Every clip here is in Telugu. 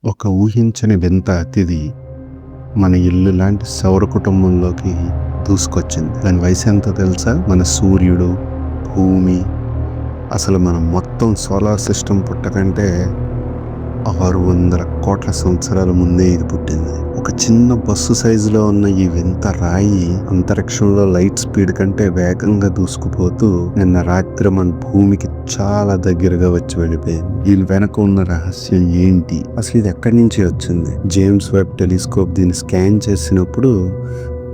ఒక ఊహించని వింత అతిథి మన ఇల్లు లాంటి సౌర కుటుంబంలోకి దూసుకొచ్చింది. దాని వయసు ఎంతో తెలుసా? మన సూర్యుడు, భూమి, అసలు మన మొత్తం సోలార్ సిస్టమ్ పుట్టకంటే 600 కోట్ల సంవత్సరాల ముందే ఇది పుట్టింది. ఒక చిన్న బస్సు సైజులో ఉన్న ఈ వింత రాయి అంతరిక్షంలో లైట్ స్పీడ్ కంటే వేగంగా దూసుకుపోతూ నిన్న రాత్రి మన భూమికి చాలా దగ్గరగా వచ్చి వెళ్ళిపోయింది. దీని వెనక ఉన్న రహస్యం ఏంటి? అసలు ఇది ఎక్కడి నుంచి వచ్చింది? జేమ్స్ వెబ్ టెలిస్కోప్ దీన్ని స్కాన్ చేసినప్పుడు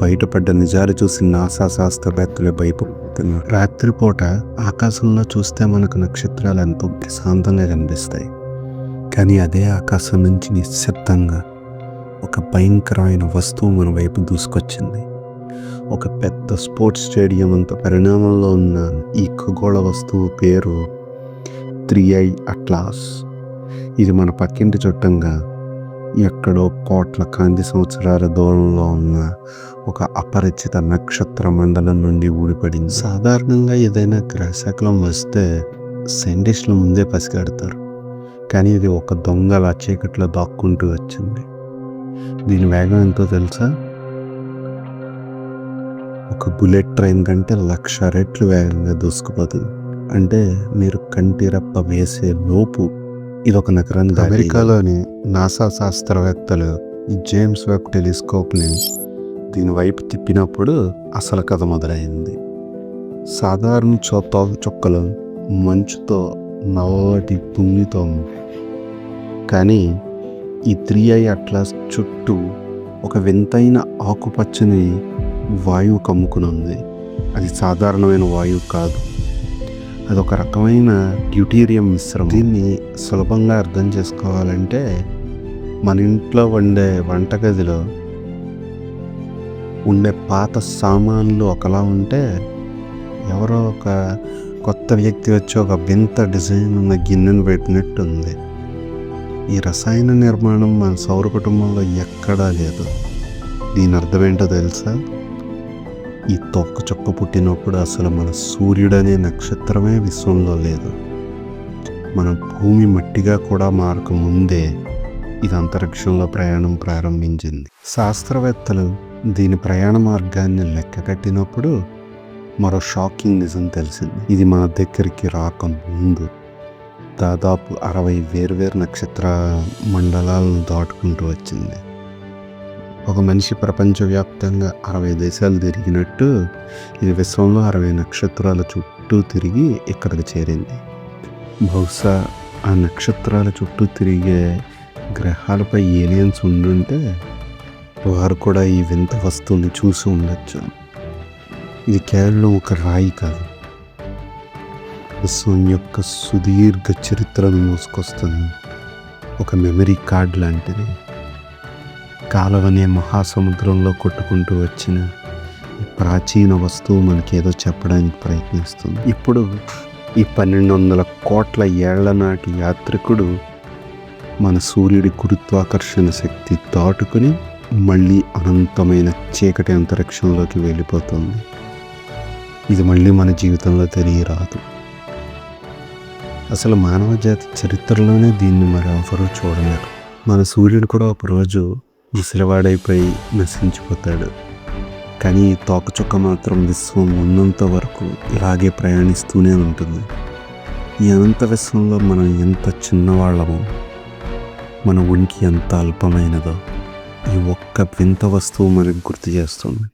బయటపడ్డ నిజాలు చూసి నాసా శాస్త్రవేత్తలు భయపడుతున్నారు. రాత్రిపూట ఆకాశంలో చూస్తే మనకు నక్షత్రాలు ఎంతో ప్రశాంతంగా కనిపిస్తాయి. కానీ అదే ఆకాశం నుంచి నిశ్శబ్దంగా ఒక భయంకరమైన వస్తువు మన వైపు దూసుకొచ్చింది. ఒక పెద్ద స్పోర్ట్స్ స్టేడియం అంత పరిణామంలో ఉన్న ఈ ఖగోళ వస్తువు పేరు 3I అట్లాస్. ఇది మన పక్కింటి చుట్టంగా ఎక్కడో కోట్ల కాంతి సంవత్సరాల దూరంలో ఉన్న ఒక అపరిచిత నక్షత్ర మండలం నుండి ఊడిపడింది. సాధారణంగా ఏదైనా గ్రహశకలం వస్తే సైంటిస్టులు ముందే పసిగడతారు. కానీ ఇది ఒక దొంగల చీకట్లో దాక్కుంటూ వచ్చింది. దీని వేగం ఎంతో తెలుసా? ఒక బుల్లెట్ ట్రైన్ కంటే 1,00,000 రెట్లు వేగంగా దూసుకుపోతుంది. అంటే మీరు కంటి రెప్ప వేసే లోపు ఇది ఒక నగరాన్ని దాటి. అమెరికాలోని నాసా శాస్త్రవేత్తలు జేమ్స్ వెబ్ టెలిస్కోప్ని దీని వైపు తిప్పినప్పుడు అసలు కథ మొదలైంది. సాధారణ తోక చుక్కలు మంచుతో నల్లటి భూమితో, కానీ ఈ 3I అట్లాస్ చుట్టూ ఒక వింతైన ఆకుపచ్చని వాయువు కమ్ముకుని ఉంది. అది సాధారణమైన వాయువు కాదు, అది ఒక రకమైన డ్యూటీరియం మిశ్రమం. దీన్ని సులభంగా అర్థం చేసుకోవాలంటే మన ఇంట్లో వండే వంటగదిలో ఉండే పాత సామాన్లు ఒకలా ఉంటే ఎవరో ఒక కొత్త వ్యక్తి వచ్చి ఒక వింత డిజైన్ ఉన్న గిన్నెను పెట్టినట్టు ఉంది. ఈ రసాయన నిర్మాణం మన సౌర కుటుంబంలో ఎక్కడా లేదు. దీని అర్థం ఏంటో తెలుసా? ఈ తొక్క చుక్క పుట్టినప్పుడు అసలు మన సూర్యుడనే నక్షత్రమే విశ్వంలో లేదు. మన భూమి మట్టిగా కూడా మారక ముందే ఇది అంతరిక్షంలో ప్రయాణం ప్రారంభించింది. శాస్త్రవేత్తలు దీని ప్రయాణ మార్గాన్ని లెక్క కట్టినప్పుడు మరో షాకింగ్ నిజం తెలిసింది. ఇది మన దగ్గరికి రాకముందు దాదాపు 60 వేర్వేరు నక్షత్ర మండలాలను దాటుకుంటూ వచ్చింది. ఒక మనిషి ప్రపంచవ్యాప్తంగా 60 దేశాలు తిరిగినట్టు ఇది విశ్వంలో 60 నక్షత్రాల చుట్టూ తిరిగి ఇక్కడికి చేరింది. బహుశా ఆ నక్షత్రాల చుట్టూ తిరిగే గ్రహాలపై ఏలియన్స్ ఉండుంటే వారు కూడా ఈ వింత వస్తువుని చూసి ఉండొచ్చు. ఇది కేవలం ఒక రాయి కాదు, విశ్వం యొక్క సుదీర్ఘ చరిత్రను మోసుకొస్తుంది. ఒక మెమరీ కార్డ్ లాంటిది. కాలవనే మహాసముద్రంలో కొట్టుకుంటూ వచ్చిన ఈ ప్రాచీన వస్తువు మనకేదో చెప్పడానికి ప్రయత్నిస్తుంది. ఇప్పుడు ఈ 1200 కోట్ల ఏళ్ల నాటి యాత్రికుడు మన సూర్యుడి గురుత్వాకర్షణ శక్తి దాటుకుని మళ్ళీ అనంతమైన చీకటి అంతరిక్షంలోకి వెళ్ళిపోతుంది. ఇది మళ్ళీ మన జీవితంలో తిరిగి రాదు. అసలు మానవ జాతి చరిత్రలోనే దీన్ని మరెవరూ చూడలేరు. మన సూర్యుడు కూడా ఒకరోజు ముసలివాడైపోయి నశించిపోతాడు. కానీ ఈ తోకచుక్క మాత్రం విశ్వం ఉన్నంత వరకు ఇలాగే ప్రయాణిస్తూనే ఉంటుంది. ఈ అనంత విశ్వంలో మనం ఎంత చిన్నవాళ్ళమో, మన ఉనికి ఎంత అల్పమైనదో ఈ ఒక్క వింత వస్తువు మనకు గుర్తు చేస్తుంది.